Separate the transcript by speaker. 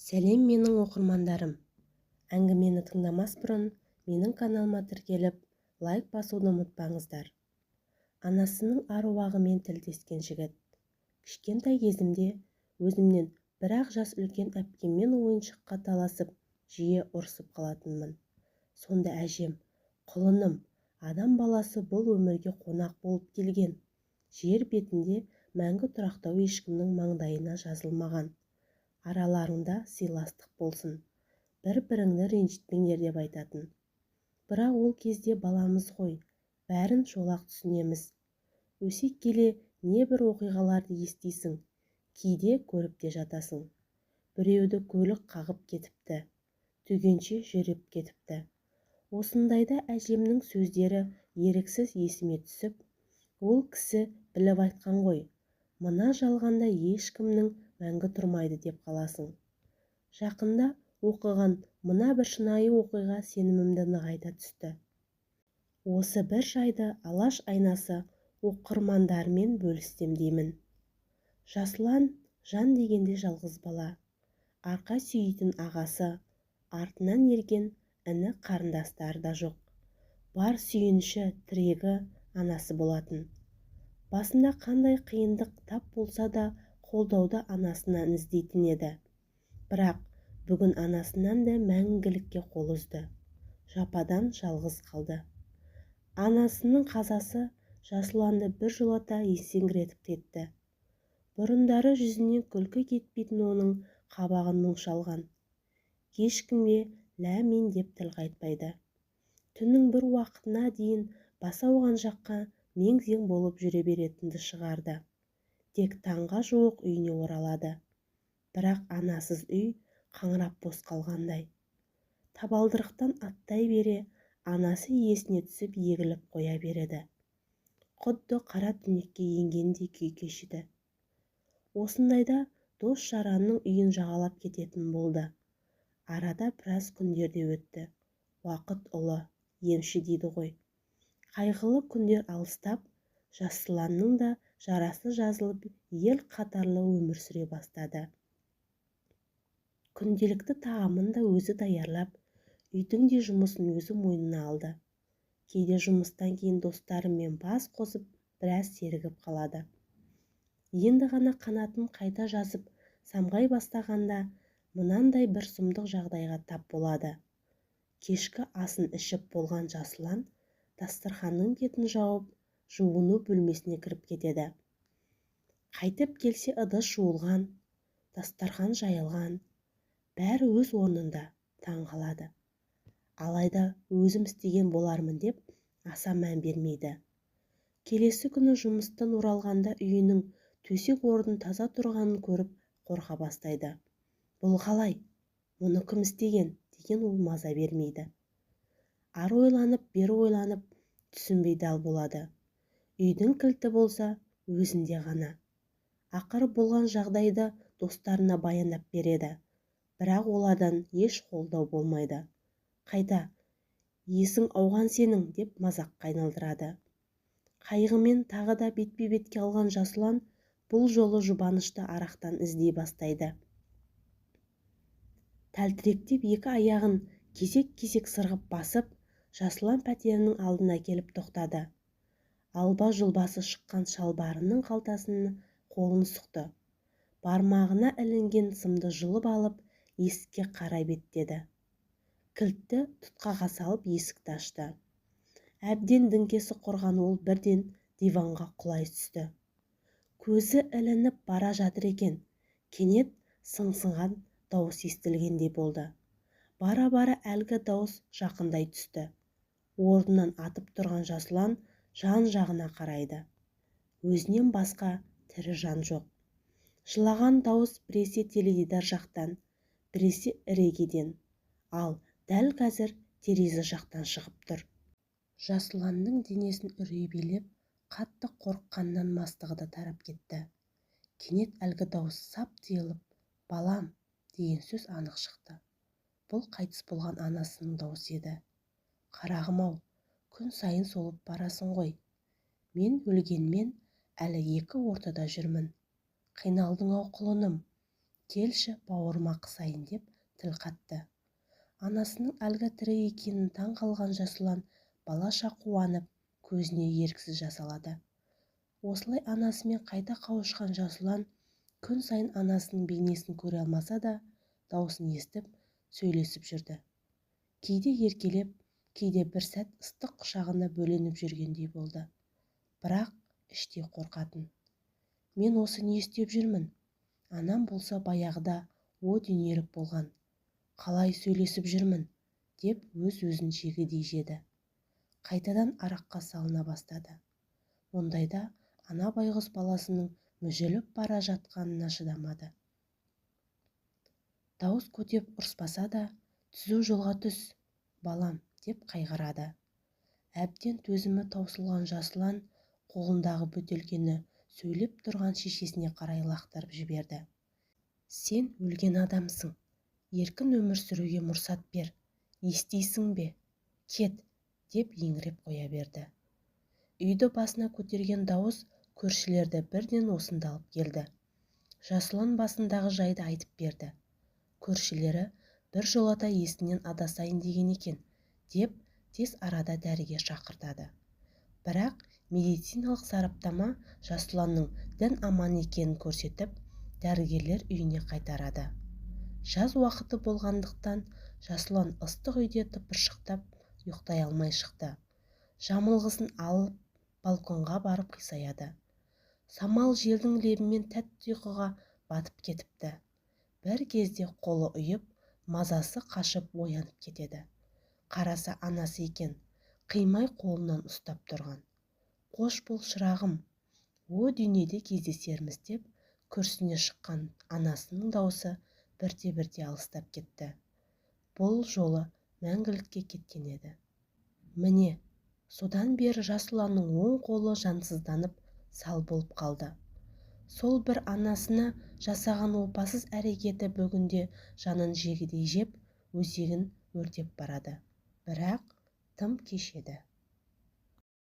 Speaker 1: Сәлем менің оқырмандарым. Әңгімені тыңдамас бұрын менің каналыма тіркеліп, лайк басуды ұмытпаңыздар. Анасының аруағымен тілдескен жігіт. Кішкентай кезімде өзімнен бір-ақ жас үлкен әпкеммен ойыншыққа таласып, жиі ұрсып қалатынмын. Сонда әжем, құлыным, адам баласы бұл өмірге қонақ болып келген. Жер бетінде мәңгі тұрақтау ешкімнің маңдайына жазылмаған. Араларыңда сыйластық болсын, бір-біріңді ренжітпеңдер деп айтатын. Бірақ ол кезде баламыз ғой, бәрін шолақ түсінеміз. Өсе келе небір оқиғаларды естисің, кейде көріп те жатасың. Біреуді көлік қағып кетіпті, түгенше жүріп кетіпті. Осындайда әжемнің сөздері еріксіз есіме түсіп, ол кісі біліп айтқан ғой, мына жалғанда ешкімнің мәңгі тұрмайды деп қаласың. Жақында оқыған мына бір шынайы оқиға сенімімді нығайта түсті. Осы бір жайды алаш айнасы оқырмандарымен бөліссем деймін. Жасұлан жан дегенде жалғыз бала, арқа сүйейтін ағасы, артынан ерген іні қарындастары да жоқ. Бар сүйеніші, тірегі анасы болатын. Басында қандай қиындық тап болса да қолдауды анасынан іздейтін еді. Бірақ бүгін анасынан да мәңгілікке қол үзді. Жападан жалғыз қалды. Анасының қазасы Жасұланды біржолата есеңгіретіп кетті. Бұрындары жүзінен күлкі кетпейтін оның қабағын мұң шалған. Ешкімге ләмин деп тіл қайтпайды. Түннің бір уақытына дейін басы ауған жаққа мең-зең болып жүре беретінді шығарды. Тек таңға жуық үйіне оралады. Бірақ анасыз үй қаңырап бос қалғандай. Табалдырықтан аттай бере, анасы есіне түсіп егіліп қоя береді. Құдды қара түнекке енгендей күй кешеді. Осындайда дос-жаранның үйін жағалап кететін болды. Арада біраз күндерде өтті. Уақыт ұлы, емші дейді ғой. Қайғылы күндер алыстап, Жасұланның да жарасы жазылып, ел қатарлы өмір сүре бастады. Күнделікті тағамын да өзі даярлап, үйдің де жұмысын өзі мойнына алды. Кейде жұмыстан кейін достарымен бас қосып, біраз сергіп қалады. Енді ғана қанатын қайта жазып, самғай бастағанда, мынандай бір сұмдық жағдайға тап болады. Кешкі асын ішіп болған Жасұлан дастарханның бетін жауып, жуыну бөлмесіне кіріп кетеді. Қайтып келсе ыдыс жуылған, дастархан жайылған, бәрі өз орнында, таң қалады. Алайда өзім істеген болармын деп аса мән бермейді. Келесі күні жұмыстан оралғанда үйінің төсек орын таза тұрғанын көріп қорқа бастайды. Бұл қалай? Мұны кім істеген? Деген ол маза бермейді. Ары ойланып, бері ойланып, түсінбей дал болады. Үйдің кілті болса, өзінде ғана. Ақыры болған жағдайды достарына баяндап береді. Бірақ олардан еш қолдау болмайды. Қайта, есің ауған сенің деп мазаққа айналдырады. Қайғымен тағы да бетпе-бетке алған Жасұлан бұл жолы жұбанышты арақтан іздей бастайды. Тәлтіректеп екі аяғын кесек-кесек сырғып басып, Жасұлан пәтерінің алдына келіп тоқтады. Алба-жұлбасы шыққан шалбарының қалтасын қолын сұқты. Бармағына ілінген сымды жұлып алып, есікке қарай беттеді. Кілтті тұтқаға салып есікті ашты. Әбден діңкесі құрған ол бірден диванға құлай түсті. Көзі ілініп бара жатыр екен. Кенет сыңсыған дауыс естілгендей болды. Бара-бара әлгі дауыс жақындай түсті. Орнынан атып тұрған Жасұлан жан-жағына қарайды. Өзінен басқа тірі жан жоқ. Жылаған дауыс біресе теледидар жақтан, біресе іргеден, ал дәл қазір терезе жақтан шығып тұр. Жасұланның денесін үрей билеп, қатты қорыққаннан мастығы да тарап кетті. Кенет әлгі дауыс сап тиылып, балам деген сөз анық шықты. Бұл қайтыс болған анасының дауысы еді. Қарағым-ау, күн сайын солып барасың ғой. Мен өлгенмен әлі екі ортада жүрмін. Қиналдың-ау құлыным. келші бауырыма қысайын деп тіл қатты. Анасының әлгі тірі екенін таң қалған Жасұлан балаша қуанып, көзіне еріксіз жас алады. Осылай анасымен қайта қауышқан Жасұлан күн сайын анасының бейнесін көре алмаса да, даусын естіп, сөйлесіп жүрді. Кейде еркелеп, кейде бір сәт ыстық құшағына бөленіп жүргендей болды. Бірақ іштей қорқатын. Мен осы не істеп жүрмін? Анам болса баяғыда о дүниелік болған. Қалай сөйлесіп жүрмін? Деп өз-өзін жегідей жеді. Қайтадан араққа салына бастады. Ондайда ана байғұс баласының мүжіліп бара жатқанына шыдамады. Дауыс көтеп ұрыспаса да, түзу жолға түс, балам, деп қайғырады. Әбден төзімі таусылған Жасұлан қолындағы бөтелкені сөйлеп тұрған шешесіне қарай лақтырып жіберді. Сен өлген адамсың. Еркін өмір сүруге мұрсат бер. Естисің бе? Кет, деп еңіреп қоя берді. Үйді басына көтерген дауыс көршілерді бірден осында алып келді. Жасұлан басындағы жайды айтып берді. Көршілері бір жолата есінен адасайын деген екен, деп тез арада дәрігер шақыртады. Бірақ медициналық сараптама Жасұланның дін аман екенін көрсетіп, дәрігерлер үйіне қайтарады. Жаз уақыты болғандықтан Жасұлан ыстық үйде тыпыршықтап ұйықтай алмай шықты. Жамылғысын алып балконға барып қисаяды. Самал желдің лебімен тәтті ұйқыға батып кетіпті. Бір кезде қолы ұйып, мазасы қашып оянып кетеді. Қараса анасы екен, қимай қолынан ұстап тұрған. Қош бол шырағым, о дүниеде кездесерміз деп күрсіне шыққан анасының даусы бірте-бірте алыстап кетті. Бұл жолы мәңгілікке кеткен еді. Міне, содан бері Жасұланның оң қолы жансызданып сал болып қалды. Сол бір анасына жасаған опасыз әрекеті бүгінде жанын жегідей жеп, өзегін өртеп барады. Бірақ тым кеш еді.